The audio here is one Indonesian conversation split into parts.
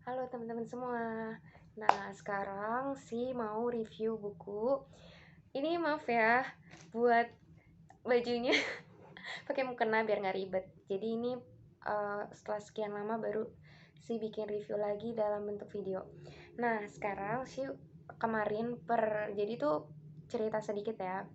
Halo teman-teman semua. Nah, sekarang sih mau review buku. Ini maaf ya buat bajunya pakai mukena biar nggak ribet. Jadi ini setelah sekian lama baru sih bikin review lagi dalam bentuk video. Nah, sekarang sih kemarin jadi tuh cerita sedikit ya.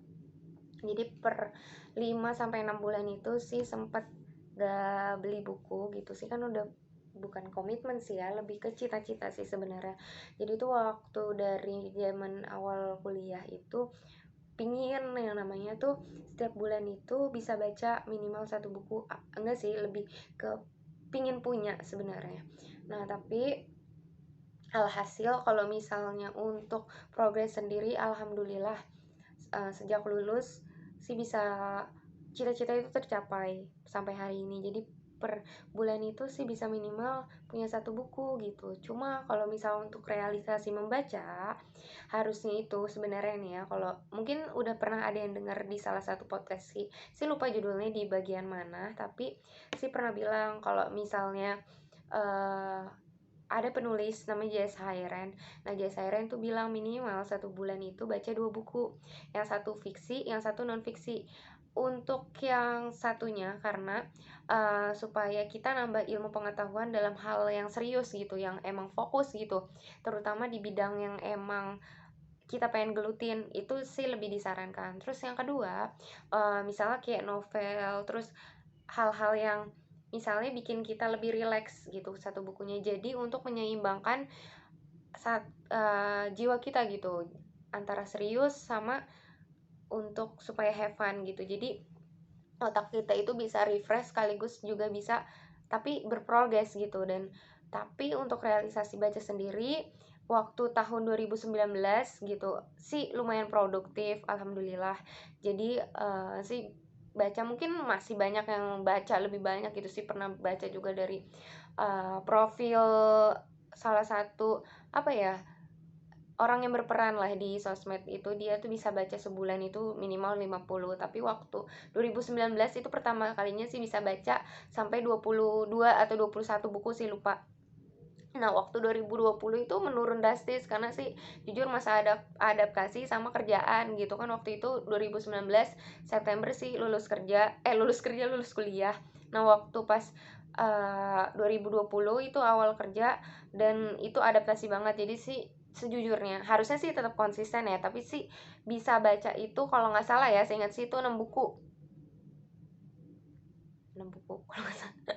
Jadi per 5 sampai 6 bulan itu sih sempat gak beli buku gitu sih, kan udah bukan komitmen sih ya, lebih ke cita-cita sih sebenarnya. Jadi tuh waktu dari zaman awal kuliah itu pingin yang namanya tuh setiap bulan itu bisa baca minimal satu buku. Enggak sih, lebih ke pingin punya sebenarnya. Nah tapi alhasil kalau misalnya untuk progres sendiri, alhamdulillah sejak lulus sih bisa cita-cita itu tercapai sampai hari ini. Jadi per bulan itu sih bisa minimal punya satu buku gitu. Cuma kalau misal untuk realisasi membaca, harusnya itu sebenarnya nih ya, kalau mungkin udah pernah ada yang dengar di salah satu podcast sih lupa judulnya di bagian mana, tapi sih pernah bilang kalau misalnya uh, ada penulis namanya J.S. Hayren. Nah, J.S. Hayren tuh bilang minimal satu bulan itu baca 2 buku, yang satu fiksi, yang satu non fiksi. Untuk yang satunya karena supaya kita nambah ilmu pengetahuan dalam hal yang serius gitu, yang emang fokus gitu, terutama di bidang yang emang kita pengen gelutin, itu sih lebih disarankan. Terus yang kedua, misalnya kayak novel, terus hal-hal yang misalnya bikin kita lebih rileks gitu satu bukunya. Jadi untuk menyeimbangkan jiwa kita gitu, antara serius sama untuk supaya have fun gitu. Jadi otak kita itu bisa refresh sekaligus juga bisa tapi berprogres gitu. Dan tapi untuk realisasi baca sendiri waktu tahun 2019 gitu sih lumayan produktif alhamdulillah. Jadi sih baca, mungkin masih banyak yang baca lebih banyak gitu sih. Pernah baca juga dari profil salah satu apa ya, orang yang berperan lah di sosmed itu, dia tuh bisa baca sebulan itu minimal 50, tapi waktu 2019 itu pertama kalinya sih bisa baca sampai 22 atau 21 buku sih lupa. Nah, waktu 2020 itu menurun drastis karena sih jujur masa adaptasi sama kerjaan gitu kan. Waktu itu 2019 September sih lulus kuliah. Nah, waktu pas 2020 itu awal kerja, dan itu adaptasi banget. Jadi sih sejujurnya harusnya sih tetap konsisten ya, tapi sih bisa baca itu kalau nggak salah ya, saya ingat sih itu 6 buku. 6 buku kalau nggak salah.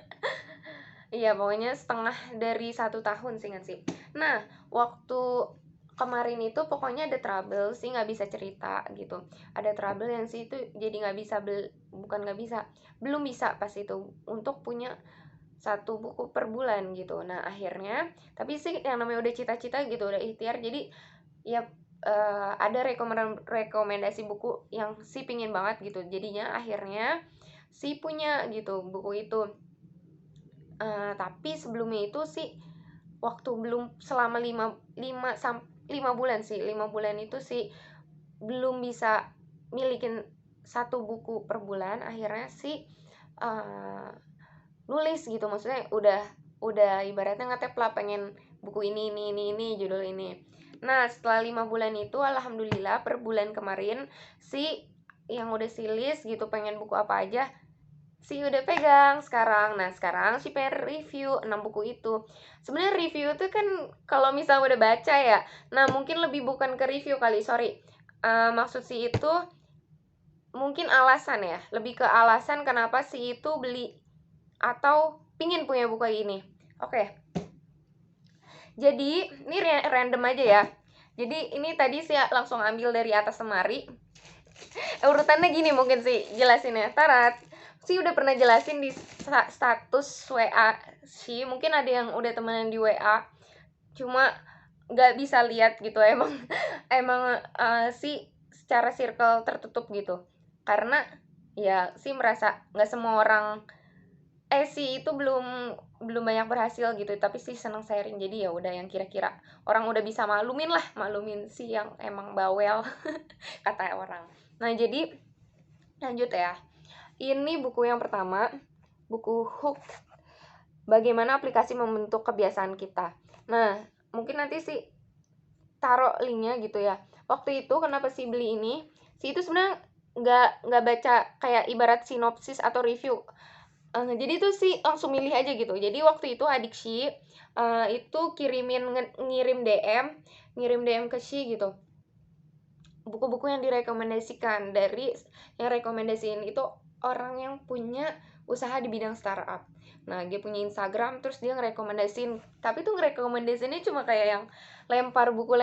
Iya, pokoknya setengah dari 1 tahun sih, ingat sih. Nah, waktu kemarin itu pokoknya ada trouble sih, nggak bisa cerita gitu. Ada trouble yang sih itu jadi nggak bisa bukan nggak bisa, belum bisa pas itu untuk punya satu buku per bulan gitu. Nah, akhirnya tapi sih yang namanya udah cita-cita gitu, udah ikhtiar, jadi ya ada rekomendasi buku yang sih pingin banget gitu. Jadinya akhirnya sih punya gitu buku itu. Tapi sebelumnya itu sih waktu belum selama 5 bulan sih, 5 bulan itu sih belum bisa milikin satu buku per bulan. Akhirnya sih uh, nulis gitu, maksudnya udah ibaratnya ngetep lah, pengen buku ini judul ini. Nah, setelah 5 bulan itu alhamdulillah per bulan kemarin sih yang udah si list gitu pengen buku apa aja sih udah pegang sekarang. Nah, sekarang sih pengen review 6 buku itu. Sebenarnya review tuh kan kalau misalnya udah baca ya. Nah, mungkin lebih bukan ke review kali, sorry. Maksud sih itu mungkin alasan ya, lebih ke alasan kenapa sih itu beli atau pingin punya buku ini. Oke. Jadi, ini random aja ya. Jadi, ini tadi saya langsung ambil dari atas lemari. Urutannya gini mungkin sih jelasinnya. Tarat sih udah pernah jelasin di status WA sih, mungkin ada yang udah temenan di WA cuma nggak bisa lihat gitu. Emang sih secara circle tertutup gitu, karena ya sih merasa nggak semua orang sih itu belum banyak berhasil gitu, tapi sih seneng sharing. Jadi ya udah, yang kira-kira orang udah bisa maklumin sih yang emang bawel kata orang. Nah, jadi lanjut ya. Ini buku yang pertama, buku Hook. bagaimana aplikasi membentuk kebiasaan kita. Nah, mungkin nanti sih taruh linknya gitu ya. Waktu itu kenapa sih beli ini? Si itu sebenarnya nggak baca kayak ibarat sinopsis atau review. Jadi tuh sih langsung milih aja gitu. Jadi waktu itu adik Shi itu ngirim DM ke Shi gitu. Buku-buku yang direkomendasikan dari yang rekomendasiin itu orang yang punya usaha di bidang startup. Nah, dia punya Instagram, terus dia ngerekomendasiin, tapi tuh ngerekomendasiinnya cuma kayak yang lempar buku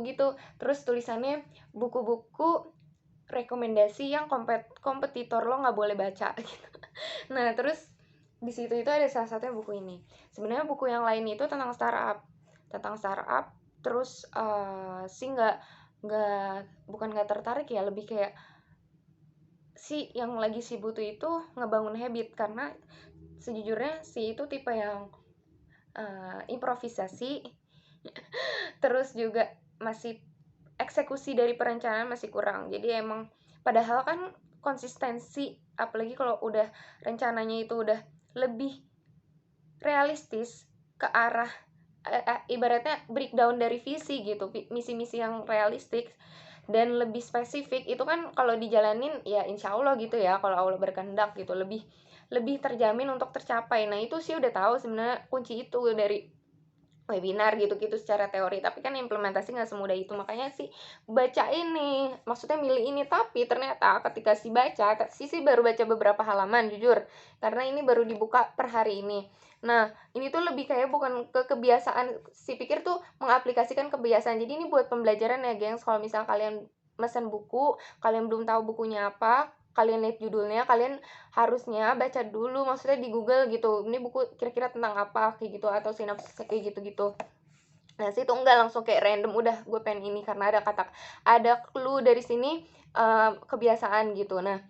gitu. Terus tulisannya buku-buku rekomendasi yang kompetitor lo nggak boleh baca gitu. Nah, terus di situ itu ada salah satunya buku ini. Sebenarnya buku yang lain itu tentang startup, terus sih bukan nggak tertarik ya, lebih kayak si yang lagi si butuh itu ngebangun habit, karena sejujurnya si itu tipe yang improvisasi terus juga masih eksekusi dari perencanaan masih kurang. Jadi emang padahal kan konsistensi, apalagi kalau udah rencananya itu udah lebih realistis ke arah ibaratnya breakdown dari visi gitu, misi-misi yang realistik dan lebih spesifik, itu kan kalau dijalanin ya insya Allah gitu ya, kalau Allah berkehendak gitu, lebih terjamin untuk tercapai. Nah itu sih udah tahu sebenarnya kunci itu dari webinar gitu-gitu secara teori, tapi kan implementasi nggak semudah itu. Makanya sih baca ini, maksudnya milih ini, tapi ternyata ketika si baru baca beberapa halaman jujur, karena ini baru dibuka per hari ini. Nah ini tuh lebih kayak bukan ke kebiasaan, si pikir tuh mengaplikasikan kebiasaan. Jadi ini buat pembelajaran ya gengs. Kalau misal kalian mesen buku, kalian belum tahu bukunya apa, kalian lihat judulnya, kalian harusnya baca dulu, maksudnya di Google gitu, ini buku kira-kira tentang apa kayak gitu, atau sinopsis kayak gitu-gitu. Nah situ enggak langsung kayak random, udah gue pengen ini karena ada clue dari sini, kebiasaan gitu. Nah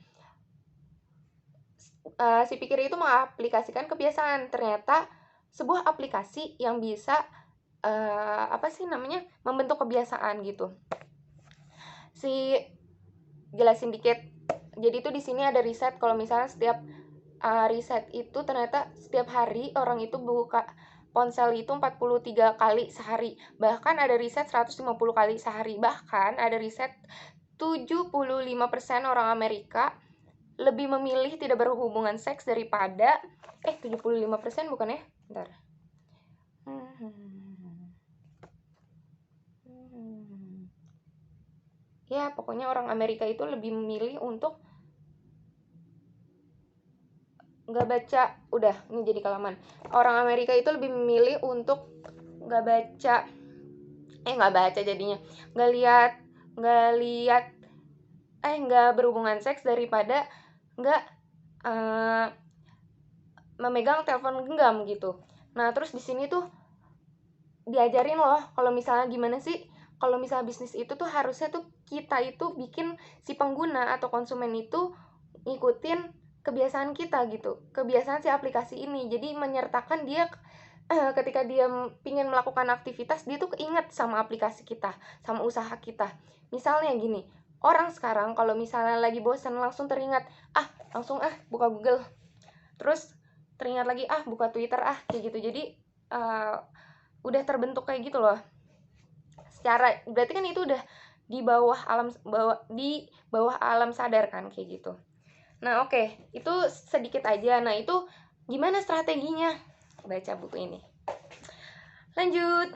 si pikir itu mengaplikasikan kebiasaan, ternyata sebuah aplikasi yang bisa membentuk kebiasaan gitu. Si jelasin dikit. Jadi itu di sini ada riset, kalau misalnya setiap riset itu ternyata setiap hari orang itu buka ponsel itu 43 kali sehari. Bahkan ada riset 150 kali sehari. Bahkan ada riset 75% orang Amerika lebih memilih tidak berhubungan seks daripada 75% bukan ya? Bentar. Ya, pokoknya orang Amerika itu lebih memilih untuk nggak baca. Udah, ini jadi kelamaan. Orang Amerika itu lebih memilih untuk nggak baca jadinya, nggak berhubungan seks daripada nggak memegang telepon genggam gitu. Nah terus di sini tuh diajarin loh kalau misalnya gimana sih, kalau misalnya bisnis itu tuh harusnya tuh kita itu bikin si pengguna atau konsumen itu ngikutin kebiasaan kita gitu, kebiasaan si aplikasi ini. Jadi menyertakan dia ketika dia pingin melakukan aktivitas, dia tuh keinget sama aplikasi kita, sama usaha kita. Misalnya gini, orang sekarang kalau misalnya lagi bosan langsung teringat, langsung buka Google, terus teringat lagi buka Twitter kayak gitu. Jadi udah terbentuk kayak gitu loh. Secara berarti kan itu udah di bawah alam sadar kan kayak gitu. Nah oke, itu sedikit aja. Nah itu gimana strateginya? Baca buku ini. Lanjut.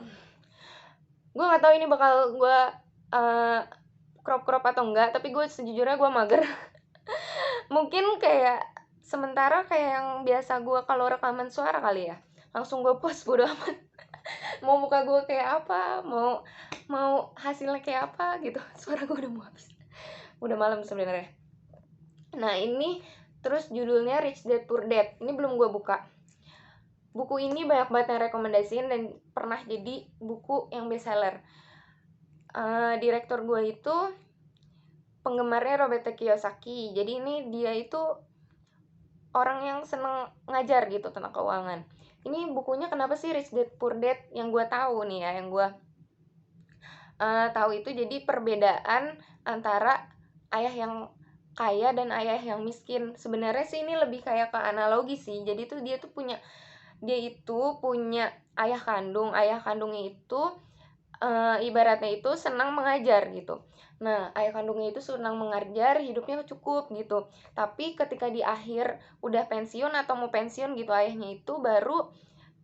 Gue nggak tahu ini bakal gue crop atau enggak, tapi gue sejujurnya gue mager. Mungkin kayak sementara kayak yang biasa gue kalau rekaman suara kali ya, langsung gue post bodo amat. Mau muka gue kayak apa, mau hasilnya kayak apa gitu, suara gue udah mau habis, udah malam sebenarnya. Nah ini terus judulnya Rich Dad Poor Dad, ini belum gue buka. Buku ini banyak banget yang rekomendasiin dan pernah jadi buku yang bestseller. Direktur gue itu penggemarnya Robert Kiyosaki. Jadi ini dia itu orang yang seneng ngajar gitu tentang keuangan. Ini bukunya kenapa sih Rich Dad Poor Dad, yang gue tahu nih ya, yang gue tahu itu jadi perbedaan antara ayah yang kaya dan ayah yang miskin. Sebenarnya sih ini lebih kayak ke analogi sih. Jadi tuh dia tuh punya dia itu punya ayah kandungnya itu ibaratnya itu senang mengajar gitu. Nah, ayah kandungnya itu senang mengajar, hidupnya cukup gitu. Tapi ketika di akhir udah pensiun atau mau pensiun gitu, ayahnya itu baru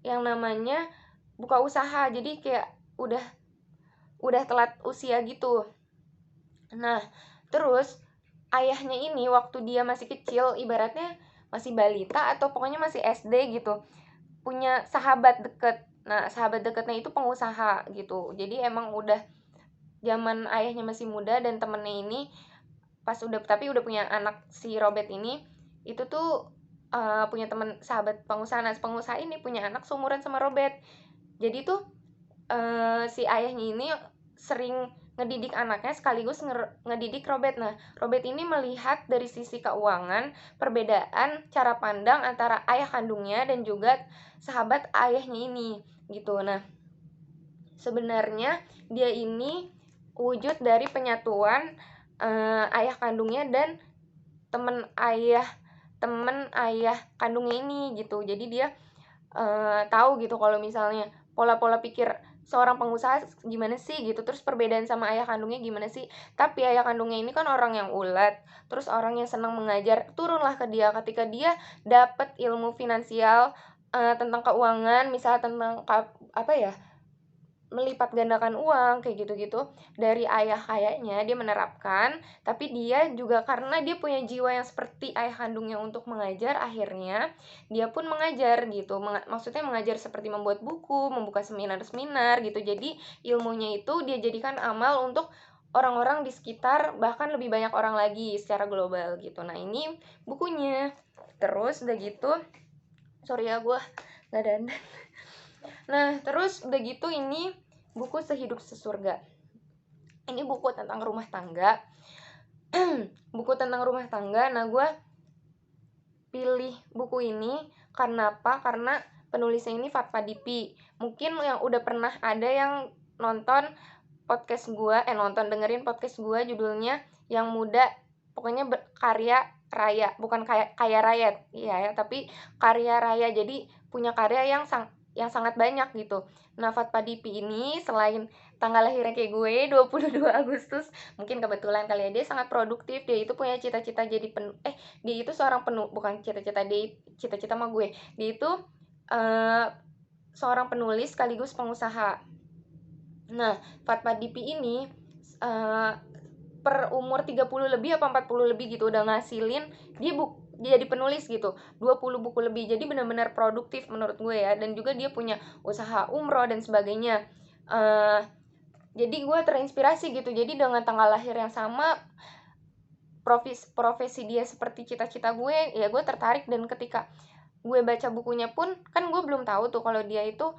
yang namanya buka usaha. Jadi kayak udah telat usia gitu. Nah, terus ayahnya ini waktu dia masih kecil, ibaratnya masih balita atau pokoknya masih SD gitu, punya sahabat deket. Nah, sahabat deketnya itu pengusaha gitu. Jadi emang udah zaman ayahnya masih muda, dan temennya ini pas udah punya anak, si Robert ini itu tuh punya temen sahabat pengusaha. Nah, pengusaha ini punya anak seumuran sama Robert. Jadi tuh si ayahnya ini sering ngedidik anaknya sekaligus ngedidik Robert. Nah, Robert ini melihat dari sisi keuangan perbedaan cara pandang antara ayah kandungnya dan juga sahabat ayahnya ini gitu. Nah, sebenarnya dia ini wujud dari penyatuan ayah kandungnya dan temen ayah kandungnya ini gitu. Jadi dia tahu gitu kalau misalnya pola-pola pikir seorang pengusaha gimana sih gitu, terus perbedaan sama ayah kandungnya gimana sih. Tapi ayah kandungnya ini kan orang yang ulet, terus orang yang senang mengajar, turunlah ke dia ketika dia dapat ilmu finansial tentang keuangan, misalnya tentang apa ya, melipat gandakan uang kayak gitu-gitu dari ayah kayaknya dia menerapkan. Tapi dia juga karena dia punya jiwa yang seperti ayah kandungnya untuk mengajar, akhirnya dia pun mengajar gitu. Maksudnya mengajar seperti membuat buku, membuka seminar-seminar gitu. Jadi ilmunya itu dia jadikan amal untuk orang-orang di sekitar, bahkan lebih banyak orang lagi secara global gitu. Nah, ini bukunya. Terus udah gitu, sorry ya gue gak dandan. Nah, terus udah gitu ini buku Sehidup Sesurga. Ini buku tentang rumah tangga. Buku tentang rumah tangga. Nah, gue pilih buku ini karena apa? Karena penulisnya ini Fatwa Dipi. Mungkin yang udah pernah ada yang nonton podcast gue, dengerin podcast gue, judulnya Yang Muda, pokoknya karya raya, bukan kaya raya ya, tapi karya raya. Jadi punya karya yang sangat banyak gitu. Nah, Fatwa Dipi ini selain tanggal lahirnya kayak gue 22 Agustus, mungkin kebetulan kali ya, dia sangat produktif. Dia itu punya cita-cita jadi dia itu seorang bukan cita-cita, dia cita-cita sama gue. Dia itu seorang penulis sekaligus pengusaha. Nah, Fatwa Dipi ini per umur 30 lebih apa 40 lebih gitu udah ngasilin dia jadi penulis gitu 20 buku lebih. Jadi benar-benar produktif menurut gue ya. Dan juga dia punya usaha umroh dan sebagainya. Jadi gue terinspirasi gitu. Jadi dengan tanggal lahir yang sama, profesi dia seperti cita-cita gue, ya gue tertarik. Dan ketika gue baca bukunya pun, kan gue belum tahu tuh kalau dia itu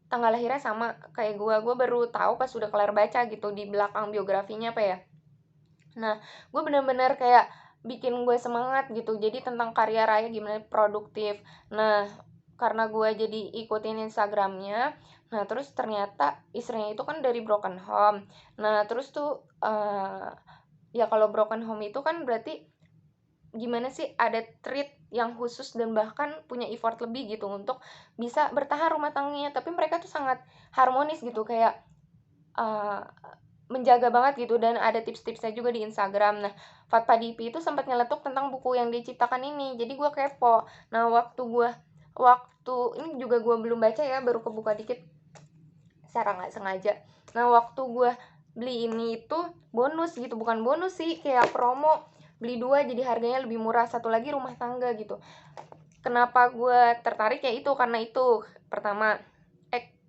tanggal lahirnya sama kayak gue baru tahu pas udah kelar baca gitu di belakang biografinya apa ya. Nah, gue benar-benar kayak bikin gue semangat gitu. Jadi tentang karya raya gimana produktif. Nah, karena gue jadi ikutin Instagramnya, nah terus ternyata istrinya itu kan dari broken home. Nah, terus tuh ya kalau broken home itu kan berarti gimana sih, ada treat yang khusus dan bahkan punya effort lebih gitu untuk bisa bertahan rumah tangganya. Tapi mereka tuh sangat harmonis gitu, kayak menjaga banget gitu. Dan ada tips-tipsnya juga di Instagram. Nah, Fatwa Dipi itu sempat nyeletuk tentang buku yang diciptakan ini. Jadi gue kepo. Nah, waktu ini juga gue belum baca ya, baru kebuka dikit secara nggak sengaja. Nah, waktu gue beli ini itu bonus gitu, bukan bonus sih, kayak promo, beli 2 jadi harganya lebih murah, satu lagi rumah tangga gitu. Kenapa gue tertarik ya itu karena itu pertama,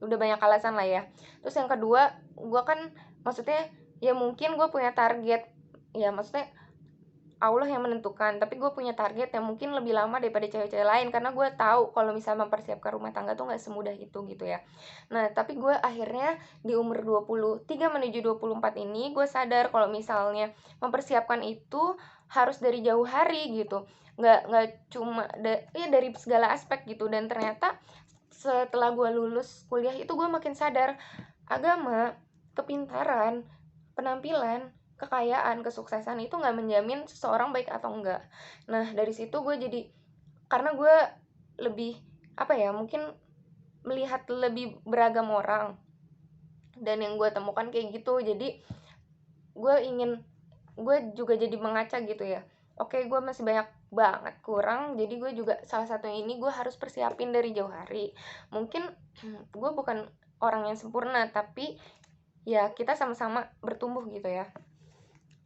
udah banyak alasan lah ya. Terus yang kedua, gue kan maksudnya ya mungkin gue punya target, ya maksudnya Allah yang menentukan, tapi gue punya target yang mungkin lebih lama daripada cewek-cewek lain. Karena gue tahu kalau misalnya mempersiapkan rumah tangga tuh gak semudah itu gitu ya. Nah, tapi gue akhirnya di umur 23 menuju 24 ini gue sadar kalau misalnya mempersiapkan itu harus dari jauh hari gitu. Nggak cuma dari segala aspek gitu. Dan ternyata setelah gue lulus kuliah itu gue makin sadar, agama, kepintaran, penampilan, kekayaan, kesuksesan itu nggak menjamin seseorang baik atau enggak. Nah, dari situ gue jadi, karena gue lebih apa ya, mungkin melihat lebih beragam orang, dan yang gue temukan kayak gitu. Jadi gue juga jadi mengaca gitu ya, oke gue masih banyak banget kurang, jadi gue juga salah satunya ini gue harus persiapin dari jauh hari. Mungkin gue bukan orang yang sempurna, tapi ya kita sama-sama bertumbuh gitu ya.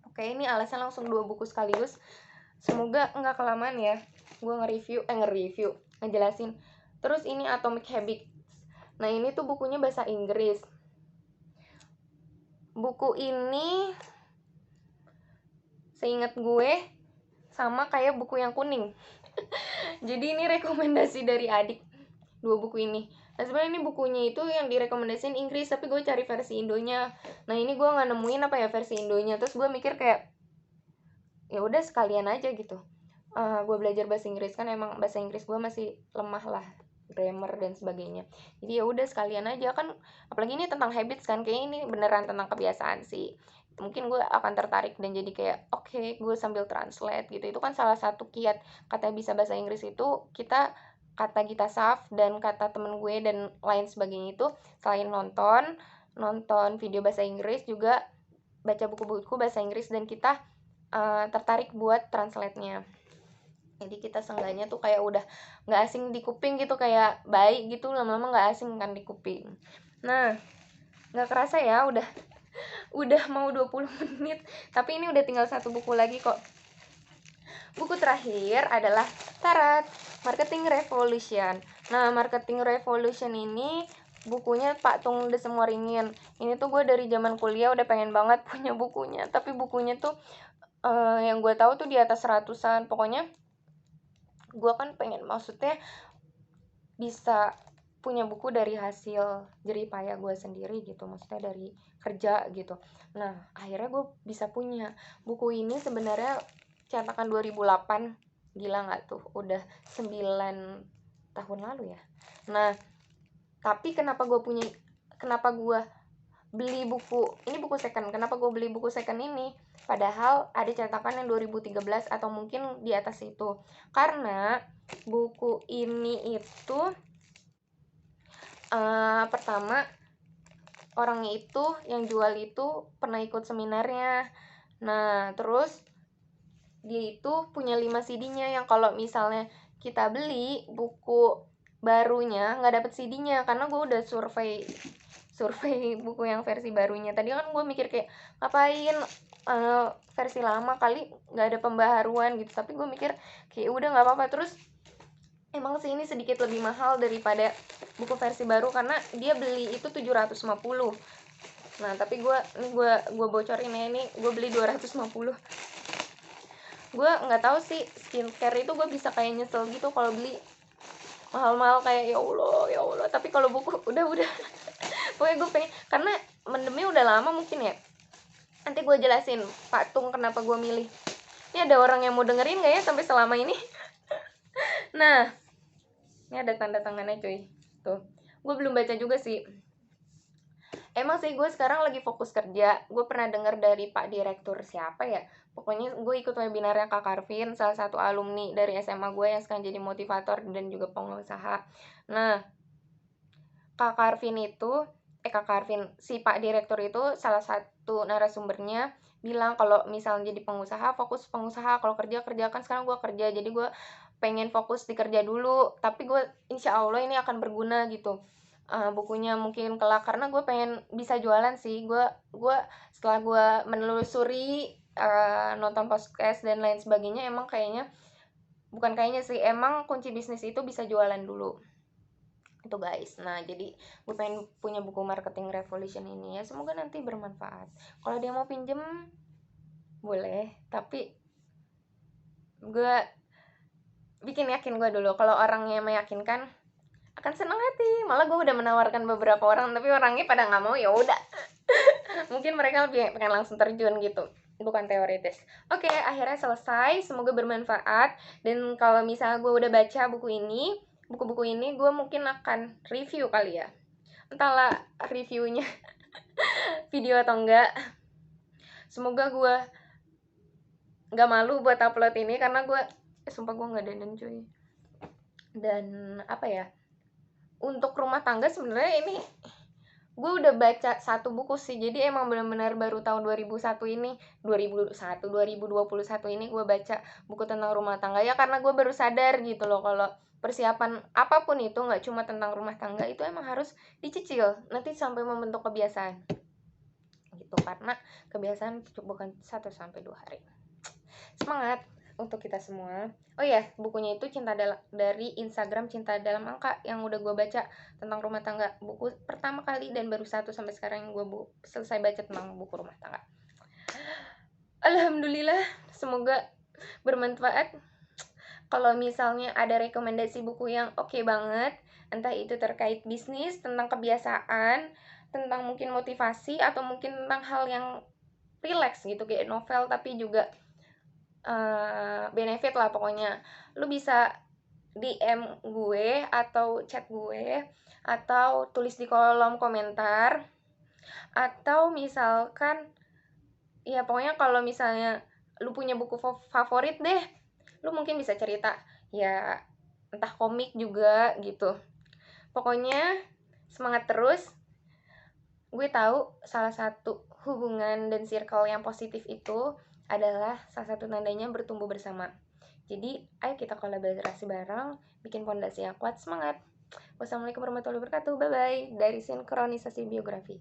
Oke, ini alasan langsung 2 buku sekaligus, semoga nggak kelamaan ya gue nge-review ngejelasin. Terus ini Atomic Habits. Nah ini tuh bukunya bahasa Inggris. Buku ini seingat gue sama kayak buku yang kuning. Jadi ini rekomendasi dari adik, 2 buku ini. Nah sebenarnya ini bukunya itu yang direkomendasiin Inggris, tapi gue cari versi Indonya. Nah ini gue nggak nemuin apa ya versi Indonya. Terus gue mikir kayak ya udah sekalian aja gitu. Gue belajar bahasa Inggris kan, emang bahasa Inggris gue masih lemah lah, grammar dan sebagainya. Jadi ya udah sekalian aja kan, apalagi ini tentang habits kan, kayaknya ini beneran tentang kebiasaan sih. Mungkin gue akan tertarik dan jadi kayak oke, gue sambil translate gitu. Itu kan salah satu kiat kata bisa bahasa Inggris itu, kata kita saf dan kata temen gue dan lain sebagainya itu, selain nonton video bahasa Inggris, juga baca buku-buku bahasa Inggris, dan kita tertarik buat translate-nya. Jadi kita seenggaknya tuh kayak udah nggak asing di kuping gitu, kayak baik gitu, lama-lama nggak asing kan di kuping. Nah nggak kerasa ya udah mau 20 menit, tapi ini udah tinggal 1 buku lagi kok. Buku terakhir adalah Tarat, Marketing Revolution. Nah Marketing Revolution ini bukunya Pak Tung Desemwaringin. Ini tuh gue dari zaman kuliah udah pengen banget punya bukunya, tapi bukunya tuh yang gue tahu tuh di atas 100-an. Pokoknya gue kan pengen, maksudnya bisa punya buku dari hasil jerih payah gue sendiri gitu, maksudnya dari kerja gitu. Nah akhirnya gue bisa punya buku ini. Sebenarnya cetakan 2008, gila nggak tuh, udah 9 tahun lalu ya. Nah tapi kenapa gue beli buku ini, buku second, kenapa gue beli buku second ini padahal ada cetakan yang 2013 atau mungkin di atas itu? Karena buku ini itu pertama, orangnya itu yang jual itu pernah ikut seminarnya. Nah terus dia itu punya 5 CD-nya, yang kalau misalnya kita beli buku barunya nggak dapet CD-nya, karena gue udah survei buku yang versi barunya. Tadi kan gue mikir kayak ngapain versi lama, kali nggak ada pembaharuan gitu, tapi gue mikir kayak udah nggak apa-apa. Terus emang sih ini sedikit lebih mahal daripada buku versi baru, karena dia beli itu 750. Nah tapi gue bocorin ya, ini gue beli 250. Gue nggak tahu sih, skincare itu gue bisa kayak nyesel gitu kalau beli mahal-mahal, kayak ya Allah. Tapi kalau buku udah pokoknya gue pengen, karena mendemnya udah lama mungkin ya. Nanti gue jelasin Pak Tung kenapa gue milih. Ini ada orang yang mau dengerin gak ya sampai selama ini? Nah ini ada tanda tangannya cuy, tuh gue belum baca juga sih. Emang sih gue sekarang lagi fokus kerja. Gue pernah dengar dari Pak Direktur siapa ya, pokoknya gue ikut webinarnya Kak Karvin, salah satu alumni dari SMA gue yang sekarang jadi motivator dan juga pengusaha. Nah Kak Karvin, si Pak Direktur itu salah satu narasumbernya bilang kalau misalnya jadi pengusaha, fokus pengusaha, kalau kerja kan sekarang gue kerja, jadi gue pengen fokus di kerja dulu, tapi gue insya Allah ini akan berguna gitu. Bukunya mungkin kelak, karena gue pengen bisa jualan sih. Gue setelah gue menelusuri, nonton podcast dan lain sebagainya, emang emang kunci bisnis itu bisa jualan dulu itu guys. Nah jadi gue pengen punya buku Marketing Revolution ini ya, semoga nanti bermanfaat. Kalau dia mau pinjem boleh, tapi gue bikin yakin gue dulu. Kalau orangnya meyakinkan akan senang hati. Malah gue udah menawarkan beberapa orang, tapi orangnya pada nggak mau, ya udah. Mungkin mereka lebih pengen langsung terjun gitu, bukan teoritis. Oke, akhirnya selesai, semoga bermanfaat. Dan kalau misalnya gue udah baca buku-buku ini gue mungkin akan review kali ya, entahlah reviewnya video atau enggak. Semoga gue nggak malu buat upload ini, karena gue sumpah gue nggak dandan cuy. Dan apa ya, untuk rumah tangga sebenarnya ini gue udah baca satu buku sih, jadi emang benar-benar baru tahun 2001 ini 2021 ini gue baca buku tentang rumah tangga ya, karena gue baru sadar gitu loh kalau persiapan apapun itu nggak cuma tentang rumah tangga, itu emang harus dicicil nanti sampai membentuk kebiasaan gitu, karena kebiasaan bukan 1 sampai 2 hari. Semangat untuk kita semua. Oh ya, bukunya itu dari Instagram Cinta Dalam Angka yang udah gue baca tentang rumah tangga. Buku pertama kali dan baru satu sampai sekarang yang gue selesai baca tentang buku rumah tangga. Alhamdulillah, semoga bermanfaat. Kalau misalnya ada rekomendasi buku yang oke banget, entah itu terkait bisnis, tentang kebiasaan, tentang mungkin motivasi, atau mungkin tentang hal yang relax gitu kayak novel tapi juga benefit lah pokoknya, lu bisa DM gue atau chat gue atau tulis di kolom komentar, atau misalkan ya pokoknya kalau misalnya lu punya buku favorit deh, lu mungkin bisa cerita ya, entah komik juga gitu. Pokoknya semangat terus. Gue tahu salah satu hubungan dan circle yang positif itu adalah salah satu tandanya bertumbuh bersama. Jadi, ayo kita kolaborasi bareng, bikin fondasi yang kuat, semangat. Wassalamualaikum warahmatullahi wabarakatuh. Bye-bye. Dari Sinkronisasi Biografi.